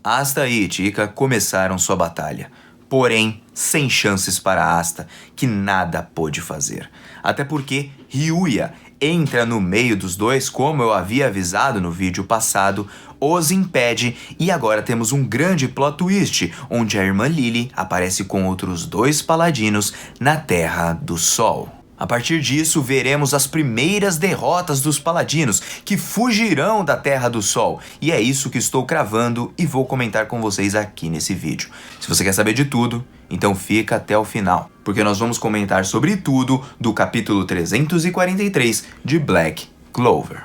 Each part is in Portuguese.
Asta e Itika começaram sua batalha, porém sem chances para Asta, que nada pôde fazer. Até porque Ryuya entra no meio dos dois, como eu havia avisado no vídeo passado, os impede e agora temos um grande plot twist, onde a irmã Lily aparece com outros 2 paladinos na Terra do Sol. A partir disso, veremos as primeiras derrotas dos paladinos, que fugirão da Terra do Sol. E é isso que estou cravando e vou comentar com vocês aqui nesse vídeo. Se você quer saber de tudo, então fica até o final, porque nós vamos comentar sobre tudo do capítulo 343 de Black Clover.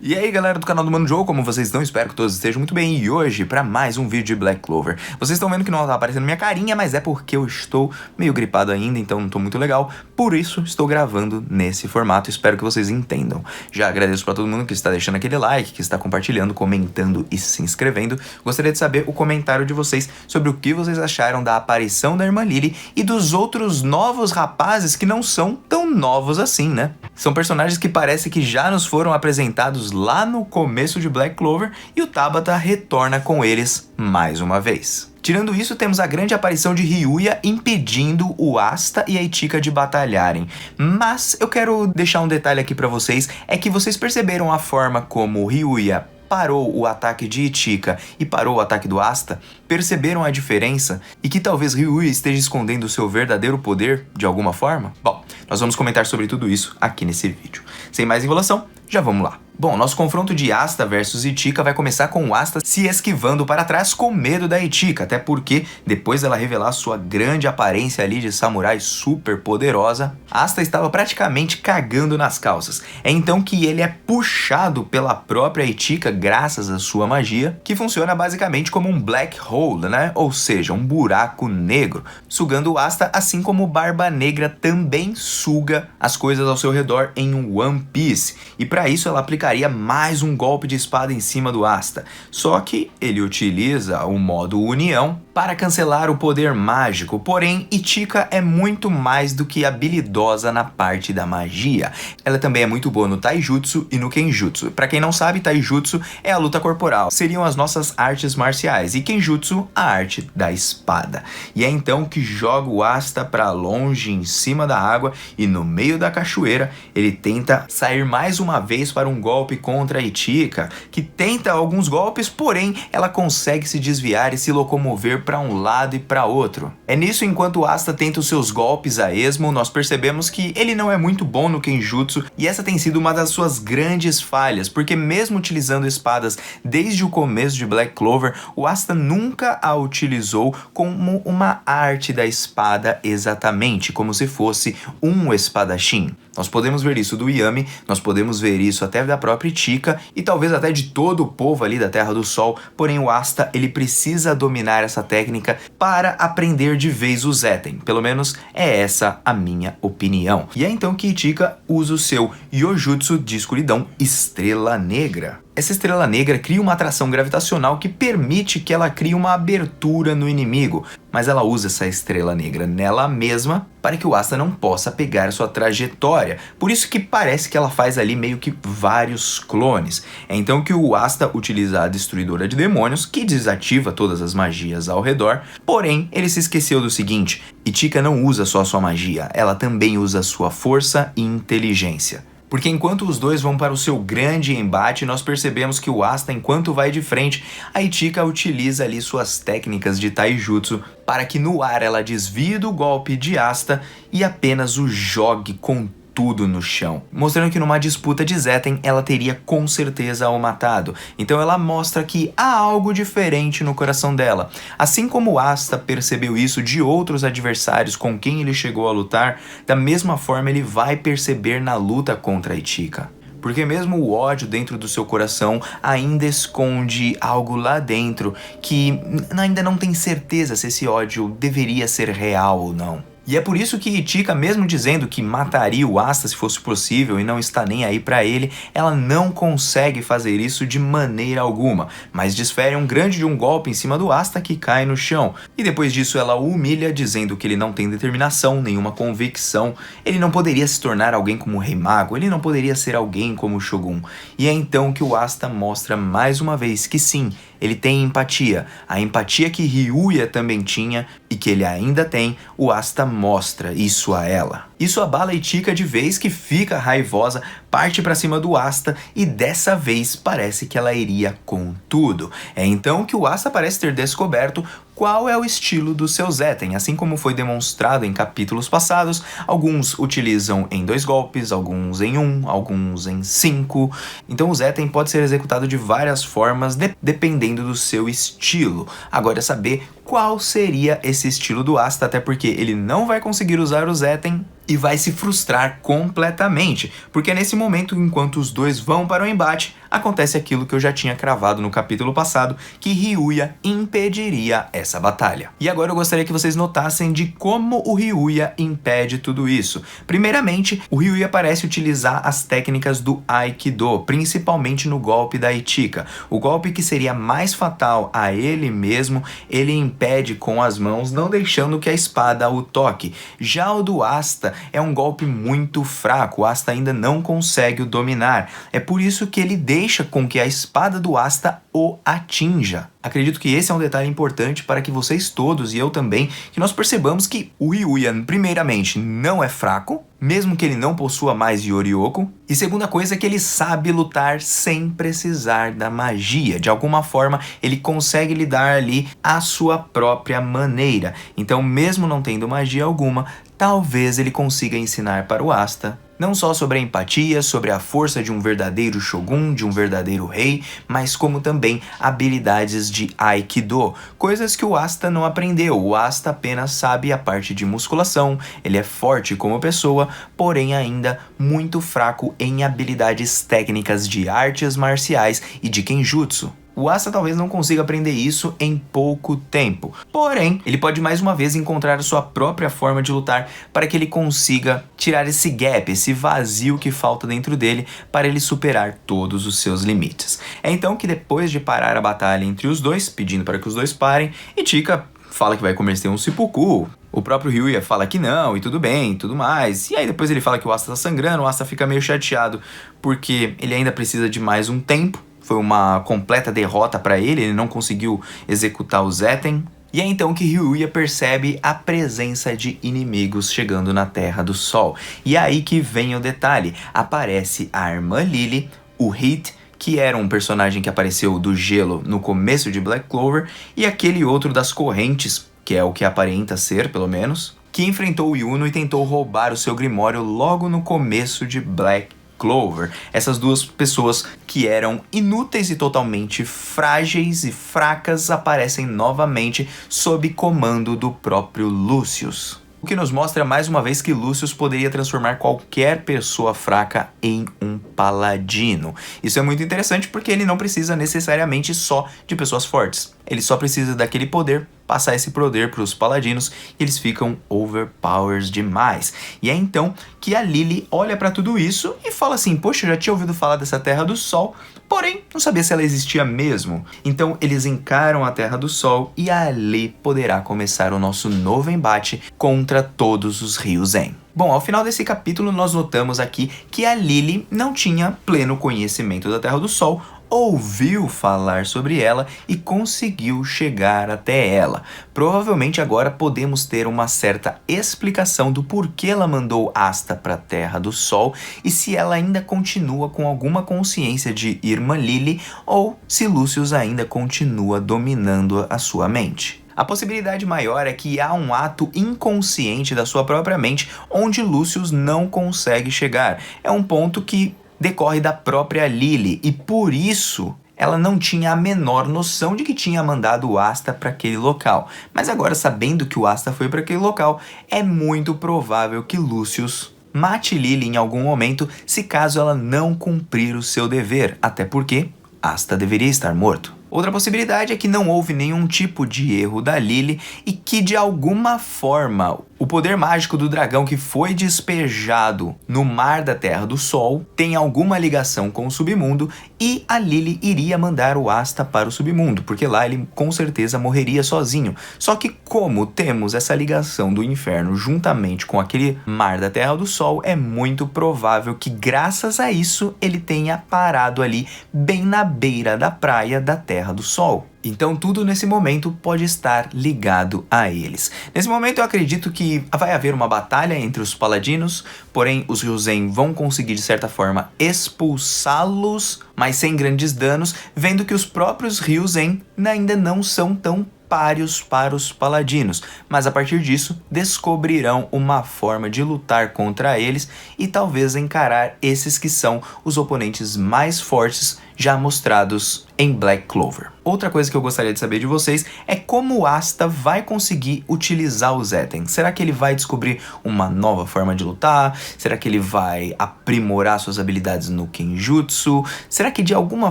E aí galera do canal do Mano Joe, como vocês estão? Espero que todos estejam muito bem. E hoje, para mais um vídeo de Black Clover. Vocês estão vendo que não tá aparecendo minha carinha, mas é porque eu estou meio gripado ainda, então não tô muito legal. Por isso, estou gravando nesse formato, espero que vocês entendam. Já agradeço para todo mundo que está deixando aquele like, que está compartilhando, comentando e se inscrevendo. Gostaria de saber o comentário de vocês sobre o que vocês acharam da aparição da irmã Lily e dos outros novos rapazes que não são tão novos assim, né? São personagens que parece que já nos foram apresentados lá no começo de Black Clover e o Tabata retorna com eles mais uma vez. Tirando isso, temos a grande aparição de Ryuya impedindo o Asta e a Itika de batalharem. Mas eu quero deixar um detalhe aqui pra vocês, é que vocês perceberam a forma como Ryuya parou o ataque de Itika e parou o ataque do Asta? Perceberam a diferença? E que talvez Ryuya esteja escondendo o seu verdadeiro poder de alguma forma? Bom, nós vamos comentar sobre tudo isso aqui nesse vídeo. Sem mais enrolação, já vamos lá. Bom, nosso confronto de Asta versus Itika vai começar com o Asta se esquivando para trás com medo da Itika, até porque depois dela revelar sua grande aparência ali de samurai super poderosa, Asta estava praticamente cagando nas calças. É então que ele é puxado pela própria Itika graças à sua magia, que funciona basicamente como um black hole, né? Ou seja, um buraco negro, sugando o Asta, assim como Barba Negra também suga as coisas ao seu redor em um One Piece. E para isso ela aplica mais um golpe de espada em cima do Asta, só que ele utiliza o modo União para cancelar o poder mágico, porém Itika é muito mais do que habilidosa na parte da magia. Ela também é muito boa no Taijutsu e no Kenjutsu. Para quem não sabe, Taijutsu é a luta corporal, seriam as nossas artes marciais, e Kenjutsu a arte da espada. E é então que joga o Asta para longe em cima da água e no meio da cachoeira ele tenta sair mais uma vez para um golpe contra a Itika, que tenta alguns golpes, porém ela consegue se desviar e se locomover para um lado e para outro. É nisso, enquanto o Asta tenta os seus golpes a esmo, nós percebemos que ele não é muito bom no Kenjutsu, e essa tem sido uma das suas grandes falhas, porque mesmo utilizando espadas desde o começo de Black Clover, o Asta nunca a utilizou como uma arte da espada exatamente, como se fosse um espadachim. Nós podemos ver isso do Yami, nós podemos ver isso até da própria Itika e talvez até de todo o povo ali da Terra do Sol, porém o Asta ele precisa dominar essa técnica para aprender de vez o Zetten, pelo menos é essa a minha opinião. E é então que Itika usa o seu Yojutsu de escuridão Estrela Negra. Essa estrela negra cria uma atração gravitacional que permite que ela crie uma abertura no inimigo, mas ela usa essa estrela negra nela mesma para que o Asta não possa pegar sua trajetória. Por isso que parece que ela faz ali meio que vários clones. É então que o Asta utiliza a Destruidora de Demônios, que desativa todas as magias ao redor, porém ele se esqueceu do seguinte: Itika não usa só sua magia, ela também usa sua força e inteligência. Porque enquanto os dois vão para o seu grande embate, nós percebemos que o Asta, enquanto vai de frente, a Itika utiliza ali suas técnicas de Taijutsu para que no ar ela desvie do golpe de Asta e apenas o jogue com tudo no chão, mostrando que numa disputa de Zetten ela teria com certeza o matado. Então ela mostra que há algo diferente no coração dela. Assim como Asta percebeu isso de outros adversários com quem ele chegou a lutar, da mesma forma ele vai perceber na luta contra a Itika. Porque mesmo o ódio dentro do seu coração ainda esconde algo lá dentro que ainda não tem certeza se esse ódio deveria ser real ou não. E é por isso que Itika, mesmo dizendo que mataria o Asta se fosse possível e não está nem aí pra ele, ela não consegue fazer isso de maneira alguma, mas desfere um grande de um golpe em cima do Asta que cai no chão. E depois disso ela o humilha, dizendo que ele não tem determinação, nenhuma convicção, ele não poderia se tornar alguém como o Rei Mago, ele não poderia ser alguém como o Shogun. E é então que o Asta mostra mais uma vez que sim, ele tem empatia. A empatia que Ryuya também tinha e que ele ainda tem, o Asta mostra isso a ela. Isso abala Ichika de vez, que fica raivosa, parte pra cima do Asta e dessa vez parece que ela iria com tudo. É então que o Asta parece ter descoberto qual é o estilo do seu Zeten. Assim como foi demonstrado em capítulos passados, alguns utilizam em 2 golpes, alguns em 1, alguns em 5. Então o Zeten pode ser executado de várias formas, dependendo do seu estilo. Agora é saber qual seria esse estilo do Asta, até porque ele não vai conseguir usar o Zeten e vai se frustrar completamente, porque nesse momento, enquanto os dois vão para o embate, acontece aquilo que eu já tinha cravado no capítulo passado, que Ryuya impediria essa batalha. E agora eu gostaria que vocês notassem de como o Ryuya impede tudo isso. Primeiramente, o Ryuya parece utilizar as técnicas do Aikido, principalmente no golpe da Ichika. O golpe que seria mais fatal a ele mesmo, ele impede com as mãos, não deixando que a espada o toque. Já o do Asta é um golpe muito fraco, o Asta ainda não consegue o dominar. É por isso que ele deixa com que a espada do Asta o atinja. Acredito que esse é um detalhe importante para que vocês todos, e eu também, que nós percebamos que o Ryuya, primeiramente, não é fraco, mesmo que ele não possua mais Yoriyoko, e segunda coisa é que ele sabe lutar sem precisar da magia. De alguma forma, ele consegue lidar ali à sua própria maneira. Então, mesmo não tendo magia alguma, talvez ele consiga ensinar para o Asta não só sobre a empatia, sobre a força de um verdadeiro shogun, de um verdadeiro rei, mas como também habilidades de Aikido, coisas que o Asta não aprendeu. O Asta apenas sabe a parte de musculação, ele é forte como pessoa, porém ainda muito fraco em habilidades técnicas de artes marciais e de Kenjutsu. O Asta talvez não consiga aprender isso em pouco tempo, porém, ele pode mais uma vez encontrar a sua própria forma de lutar para que ele consiga tirar esse gap, esse vazio que falta dentro dele para ele superar todos os seus limites. É então que depois de parar a batalha entre os dois, pedindo para que os dois parem, Ichika fala que vai cometer um seppuku. O próprio Ryuya fala que não, e tudo bem, e tudo mais. E aí depois ele fala que o Asta tá sangrando, o Asta fica meio chateado, porque ele ainda precisa de mais um tempo. Foi uma completa derrota para ele, ele não conseguiu executar o Zeten. E é então que Ryuya percebe a presença de inimigos chegando na Terra do Sol. E é aí que vem o detalhe, aparece a irmã Lily, o Heat, que era um personagem que apareceu do gelo no começo de Black Clover, e aquele outro das correntes, que é o que aparenta ser, pelo menos, que enfrentou o Yuno e tentou roubar o seu Grimório logo no começo de Black Clover. Essas duas pessoas que eram inúteis e totalmente frágeis e fracas aparecem novamente sob comando do próprio Lucius. O que nos mostra mais uma vez que Lucius poderia transformar qualquer pessoa fraca em um paladino. Isso é muito interessante porque ele não precisa necessariamente só de pessoas fortes. Ele só precisa daquele poder, passar esse poder para os paladinos e eles ficam overpowers demais. E é então que a Lily olha para tudo isso e fala assim, poxa, eu já tinha ouvido falar dessa Terra do Sol, porém não sabia se ela existia mesmo. Então eles encaram a Terra do Sol e ali poderá começar o nosso novo embate contra todos os Ryuzen. Bom, ao final desse capítulo nós notamos aqui que a Lily não tinha pleno conhecimento da Terra do Sol, ouviu falar sobre ela e conseguiu chegar até ela. Provavelmente agora podemos ter uma certa explicação do porquê ela mandou Asta para a Terra do Sol e se ela ainda continua com alguma consciência de Irmã Lily ou se Lucius ainda continua dominando a sua mente. A possibilidade maior é que há um ato inconsciente da sua própria mente onde Lucius não consegue chegar. É um ponto que decorre da própria Lily e por isso ela não tinha a menor noção de que tinha mandado o Asta para aquele local. Mas agora, sabendo que o Asta foi para aquele local, é muito provável que Lucius mate Lily em algum momento se caso ela não cumprir o seu dever, até porque Asta deveria estar morto. Outra possibilidade é que não houve nenhum tipo de erro da Lily e que de alguma forma O poder mágico do dragão que foi despejado no mar da Terra do Sol tem alguma ligação com o submundo e a Lily iria mandar o Asta para o submundo, porque lá ele com certeza morreria sozinho. Só que como temos essa ligação do inferno juntamente com aquele mar da Terra do Sol, é muito provável que graças a isso ele tenha parado ali bem na beira da praia da Terra do Sol. Então tudo nesse momento pode estar ligado a eles. Nesse momento eu acredito que vai haver uma batalha entre os paladinos, porém os Ryuzen vão conseguir de certa forma expulsá-los, mas sem grandes danos, vendo que os próprios Ryuzen ainda não são tão páreos para os paladinos, mas a partir disso descobrirão uma forma de lutar contra eles e talvez encarar esses que são os oponentes mais fortes já mostrados em Black Clover. Outra coisa que eu gostaria de saber de vocês é como o Asta vai conseguir utilizar o Zetten. Será que ele vai descobrir uma nova forma de lutar? Será que ele vai aprimorar suas habilidades no Kenjutsu? Será que de alguma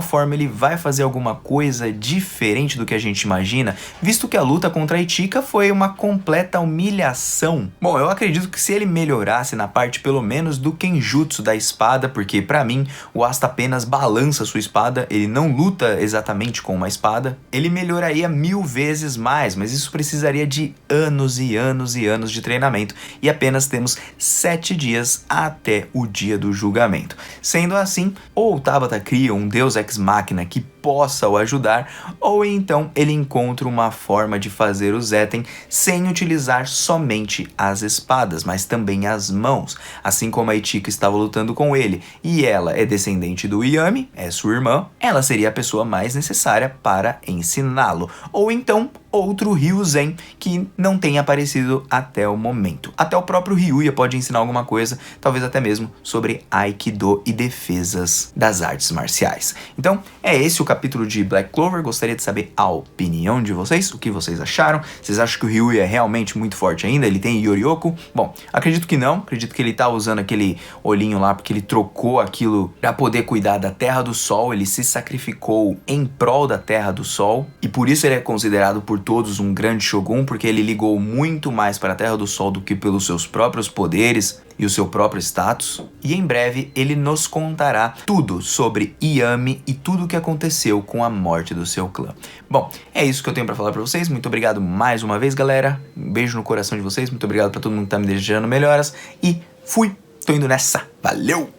forma ele vai fazer alguma coisa diferente do que a gente imagina? Visto que a luta contra a Ichika foi uma completa humilhação. Bom, eu acredito que se ele melhorasse na parte pelo menos do Kenjutsu da espada, porque pra mim o Asta apenas balança sua espada, ele não luta exatamente com uma espada, ele melhoraria 1000 vezes mais, mas isso precisaria de anos e anos e anos de treinamento e apenas temos 7 dias até o dia do julgamento. Sendo assim, ou o Tabata cria um Deus Ex Machina que possa o ajudar, ou então ele encontra uma forma de fazer o Zetten sem utilizar somente as espadas, mas também as mãos, assim como a Ichika estava lutando com ele, e ela é descendente do Yami, é sua irmã, ela seria a pessoa mais necessária para ensiná-lo, ou então outro Ryuzen que não tenha aparecido até o momento. Até o próprio Ryuya pode ensinar alguma coisa, talvez até mesmo sobre Aikido e defesas das artes marciais. Então, é esse o capítulo de Black Clover. Gostaria de saber a opinião de vocês, o que vocês acharam. Vocês acham que o Ryuya é realmente muito forte ainda? Ele tem Yorioku? Bom, acredito que não. Acredito que ele tá usando aquele olhinho lá porque ele trocou aquilo para poder cuidar da Terra do Sol. Ele se sacrificou em prol da Terra do Sol e por isso ele é considerado por todos um grande Shogun, porque ele ligou muito mais para a Terra do Sol do que pelos seus próprios poderes e o seu próprio status. E em breve ele nos contará tudo sobre Yami e tudo o que aconteceu com a morte do seu clã. Bom, é isso que eu tenho para falar para vocês. Muito obrigado mais uma vez, galera. Um beijo no coração de vocês. Muito obrigado para todo mundo que tá me desejando melhoras. E fui! Tô indo nessa. Valeu!